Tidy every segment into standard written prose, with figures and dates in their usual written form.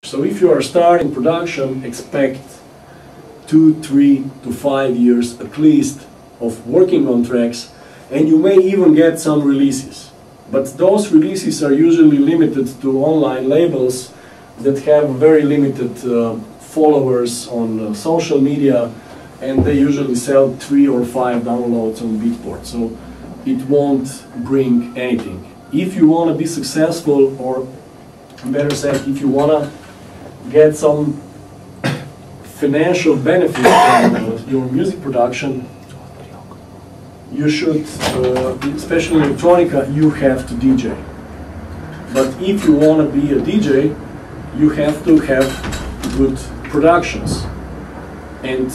So if you are starting production, expect 2, 3 to 5 years at least of working on tracks, and you may even get some releases. But those releases are usually limited to online labels that have very limited followers on social media, and they usually sell 3 or 5 downloads on Beatport, so it won't bring anything. If you want to be successful, or better said, if you want to get some financial benefit from your music production, you should, especially electronica, you have to DJ. But if you want to be a DJ, you have to have good productions and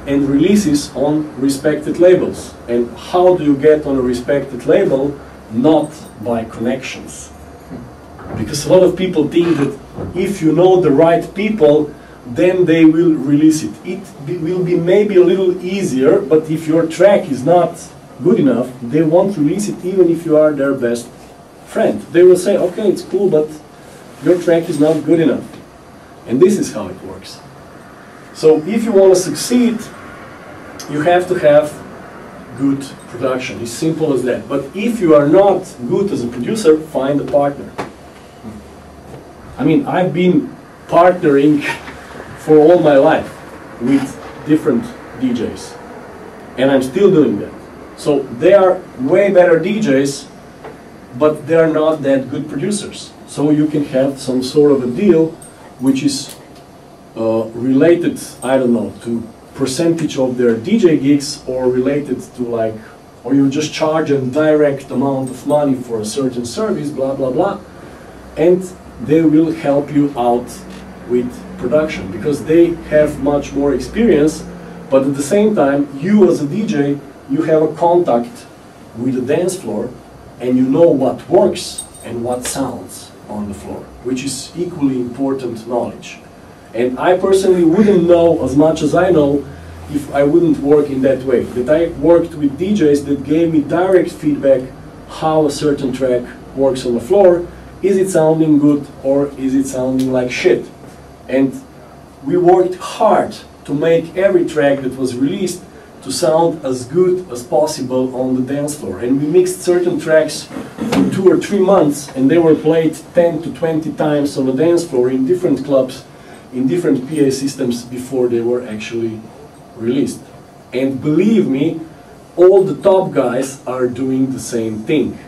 releases on respected labels. And how do you get on a respected label? Not by connections. Because a lot of people think that if you know the right people, then they will release it. It will be maybe a little easier, but if your track is not good enough, they won't release it even if you are their best friend. They will say, okay, it's cool, but your track is not good enough. And this is how it works. So if you want to succeed, you have to have good production. It's simple as that. But if you are not good as a producer, find a partner. I mean, I've been partnering for all my life with different DJs, and I'm still doing that. So they are way better DJs, but they are not that good producers. So you can have some sort of a deal which is related, I don't know, to percentage of their DJ gigs, or related to like, or you just charge a direct amount of money for a certain service, blah, blah, blah, and they will help you out with production because they have much more experience, but at the same time, you as a DJ, you have a contact with the dance floor, and you know what works and what sounds on the floor, which is equally important knowledge. And I personally wouldn't know as much as I know if I wouldn't work in that way. That I worked with DJs that gave me direct feedback how a certain track works on the floor. Is it sounding good or is it sounding like shit? And we worked hard to make every track that was released to sound as good as possible on the dance floor. And we mixed certain tracks for 2 or 3 months, and they were played 10 to 20 times on the dance floor in different clubs, in different PA systems before they were actually released. And believe me, all the top guys are doing the same thing.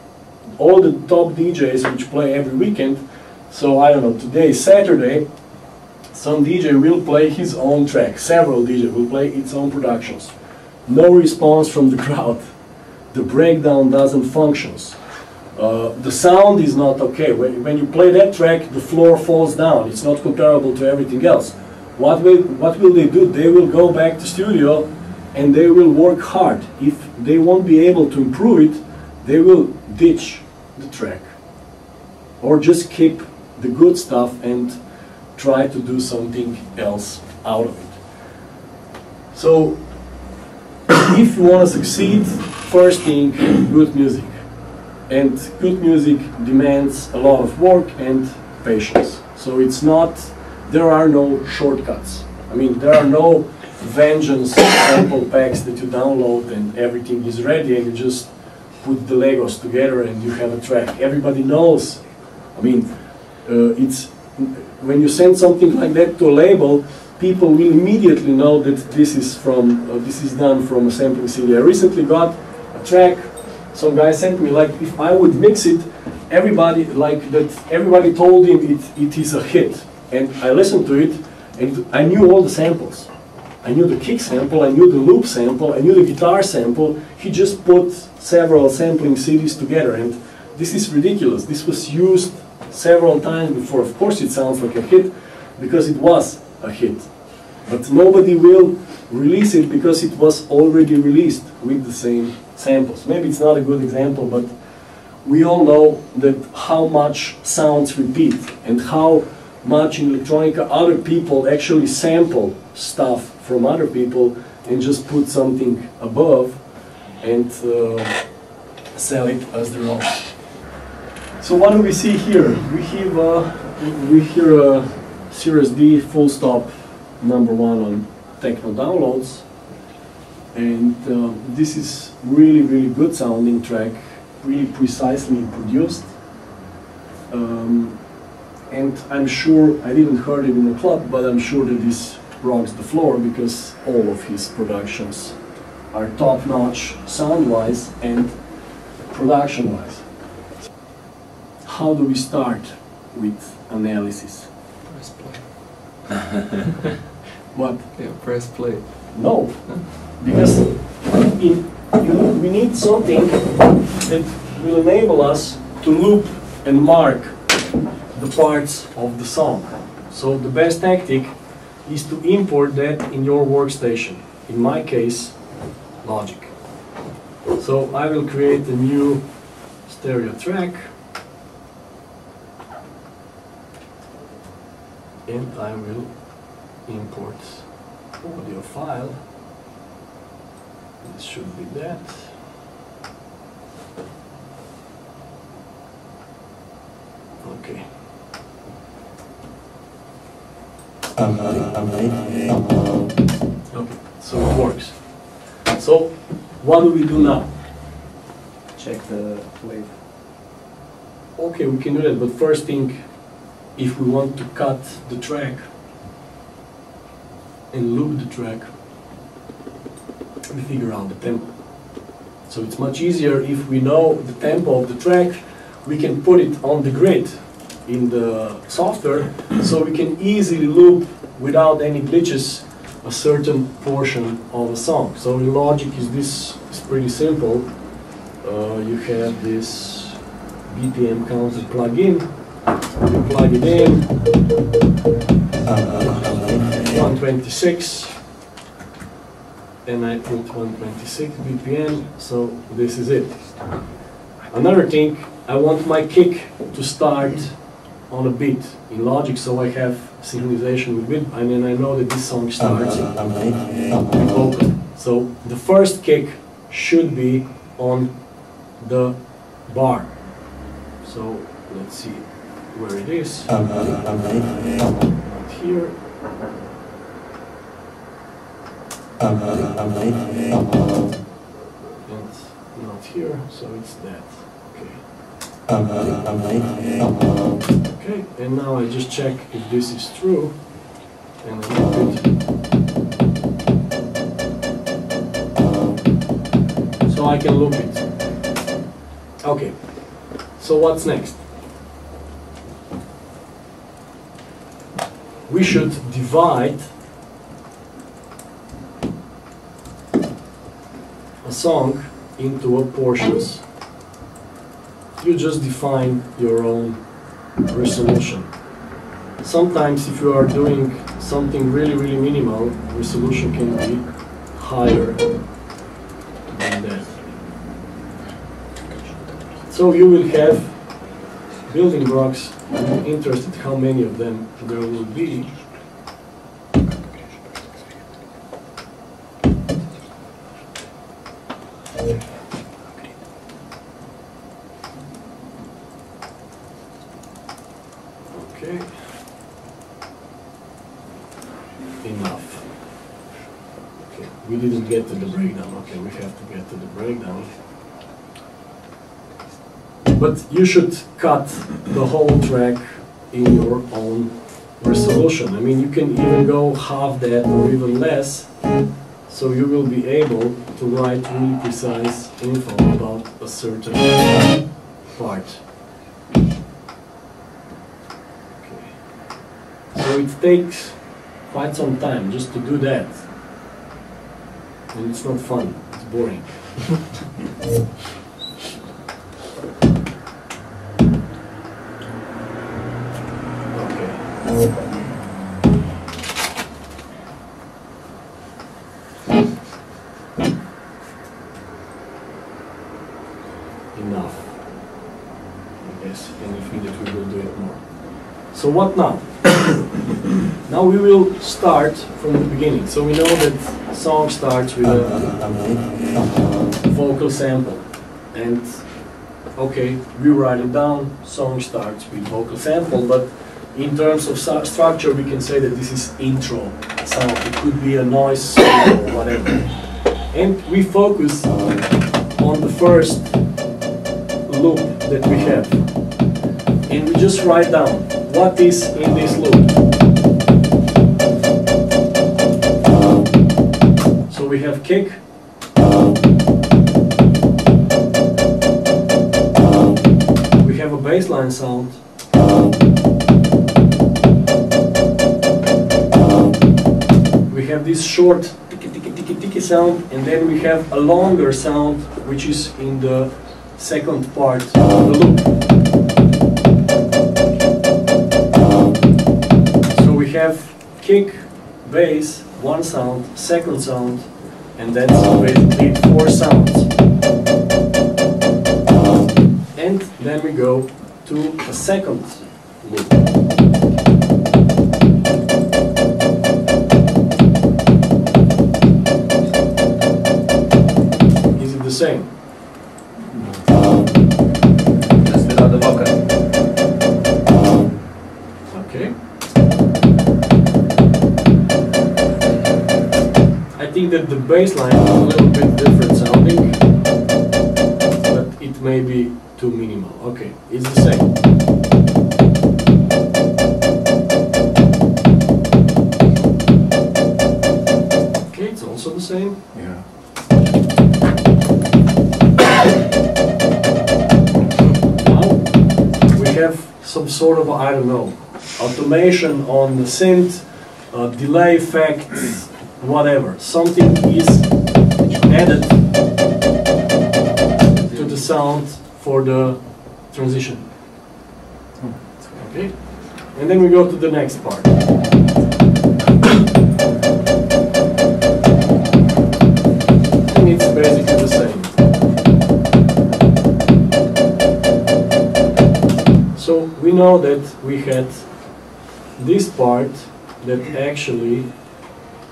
All the top DJs which play every weekend, so I don't know, today is Saturday, some DJ will play his own track, several DJs will play its own productions. No response from the crowd. The breakdown doesn't function. The sound is not okay. When you play that track, the floor falls down. It's not comparable to everything else. What will they do? They will go back to studio and they will work hard. If they won't be able to improve it, they will ditch the track. Or just keep the good stuff and try to do something else out of it. So, if you want to succeed, first thing, good music. And good music demands a lot of work and patience. So it's not, there are no shortcuts. I mean, there are no vengeance sample packs that you download and everything is ready and you just put the Legos together and you have a track. Everybody knows. I mean, when you send something like that to a label, people will immediately know that this is done from a sampling CD. I recently got a track. Some guy sent me, like, if I would mix it, everybody told him it is a hit. And I listened to it, and I knew all the samples. I knew the kick sample, I knew the loop sample, I knew the guitar sample. He just put several sampling CDs together, and this is ridiculous. This was used several times before. Of course it sounds like a hit, because it was a hit. But nobody will release it because it was already released with the same samples. Maybe it's not a good example, but we all know that how much sounds repeat and how much in electronica other people actually sample stuff from other people and just put something above and sell it as their own. So what do we see here? We hear Series D full stop #1 on techno downloads, and this is really good sounding track, really precisely produced, and I'm sure, I didn't heard it in the club, but I'm sure that this rocks the floor because all of his productions are top-notch sound-wise and production-wise. How do we start with analysis? Press play. What? Yeah, press play. No, because we need something that will enable us to loop and mark the parts of the song. So the best tactic is to import that in your workstation. In my case, Logic. So I will create a new stereo track, and I will import audio file. This should be that. Okay. Okay, so it works. So what do we do now? Check the wave. Okay, we can do that, but first thing, if we want to cut the track and loop the track, we figure out the tempo. So it's much easier if we know the tempo of the track, we can put it on the grid in the software, so we can easily loop without any glitches a certain portion of a song. So in Logic this is pretty simple. You have this BPM counter plug-in, you plug it in, 126, and I put 126 BPM, so this is it. Another thing, I want my kick to start on a beat in Logic, so I have synchronization with beat, and then I know that this song starts with vocal. So the first kick should be on the bar. So let's see where it is. Not here. And not here, so it's that. Okay, and now I just check if this is true, and I loop it. So I can loop it. Okay, so what's next? We should divide a song into portions. You just define your own resolution. Sometimes if you are doing something really minimal, resolution can be higher than that. So you will have building blocks. I'm interested how many of them there will be. Okay. Enough. Okay, we didn't get to the breakdown. Okay, we have to get to the breakdown. But you should cut the whole track in your own resolution. I mean, you can even go half that or even less, so you will be able to write really precise info about a certain part. Okay. So it takes quite some time just to do that. And it's not fun, it's boring. Enough, I guess, and if needed we will do it more. So what now? Now we will start from the beginning. So we know that song starts with a vocal sample, and okay, we write it down, song starts with vocal sample, but in terms of structure, we can say that this is intro sound. It could be a noise solo or whatever. And we focus on the first loop that we have. And we just write down what is in this loop. So we have kick. We have a bassline sound. We have this short tiki tiki tiki tiki sound, and then we have a longer sound which is in the second part of the loop. So we have kick, bass, one sound, second sound, and then basically 4 sounds. And then we go to a second loop. Is it the same? Just without the vocal. Okay. I think that the bass line is a little bit different sounding, but it may be too minimal. Okay, it's the same. Okay, it's also the same. Yeah. Now we have some sort of, I don't know, automation on the synth, delay effects, whatever. Something is added to the sound for the transition. Okay, and then we go to the next part. And it's basically the same. So we know that we had this part that actually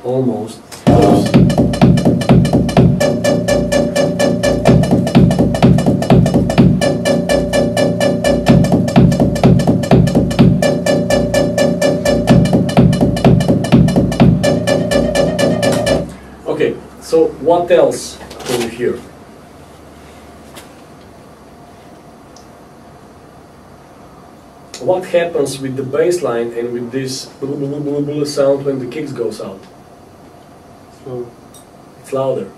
almost goes. Okay, so what else over here? What happens with the bass line and with this sound when the kicks goes out? So, It's louder.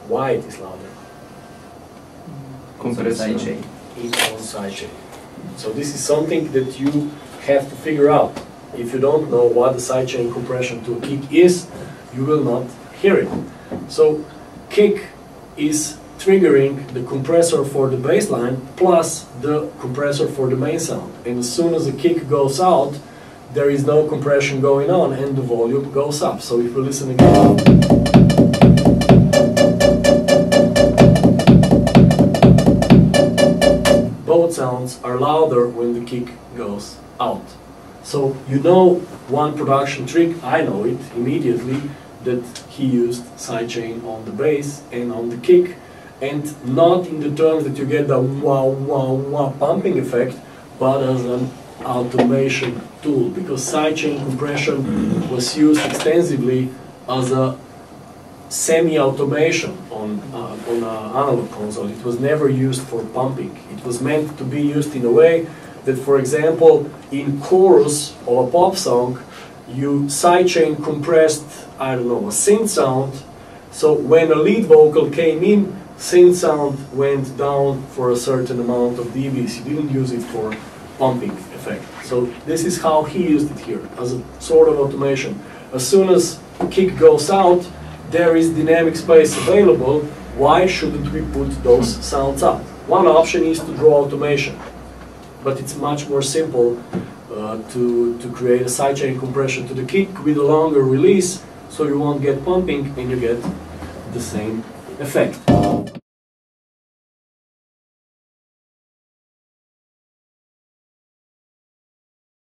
Why it is louder? compressor. It's on sidechain. So this is something that you have to figure out. If you don't know what the sidechain compression to a kick is, you will not hear it. So kick is triggering the compressor for the bass line plus the compressor for the main sound. And as soon as the kick goes out, there is no compression going on and the volume goes up. So if we listen again. Both sounds are louder when the kick goes out. So you know one production trick, I know it immediately, that he used sidechain on the bass and on the kick, and not in the terms that you get the wow wow wow pumping effect, but as an automation tool, because sidechain compression was used extensively as a semi-automation on an analog console. It was never used for pumping. It was meant to be used in a way that, for example, in chorus of a pop song, you sidechain compressed, I don't know, a synth sound, so when a lead vocal came in, synth sound went down for a certain amount of dBs. You didn't use it for pumping effect. So this is how he used it here, as a sort of automation. As soon as kick goes out, there is dynamic space available. Why shouldn't we put those sounds out? One option is to draw automation, but it's much more simple to create a sidechain compression to the kick with a longer release, so you won't get pumping and you get the same effect.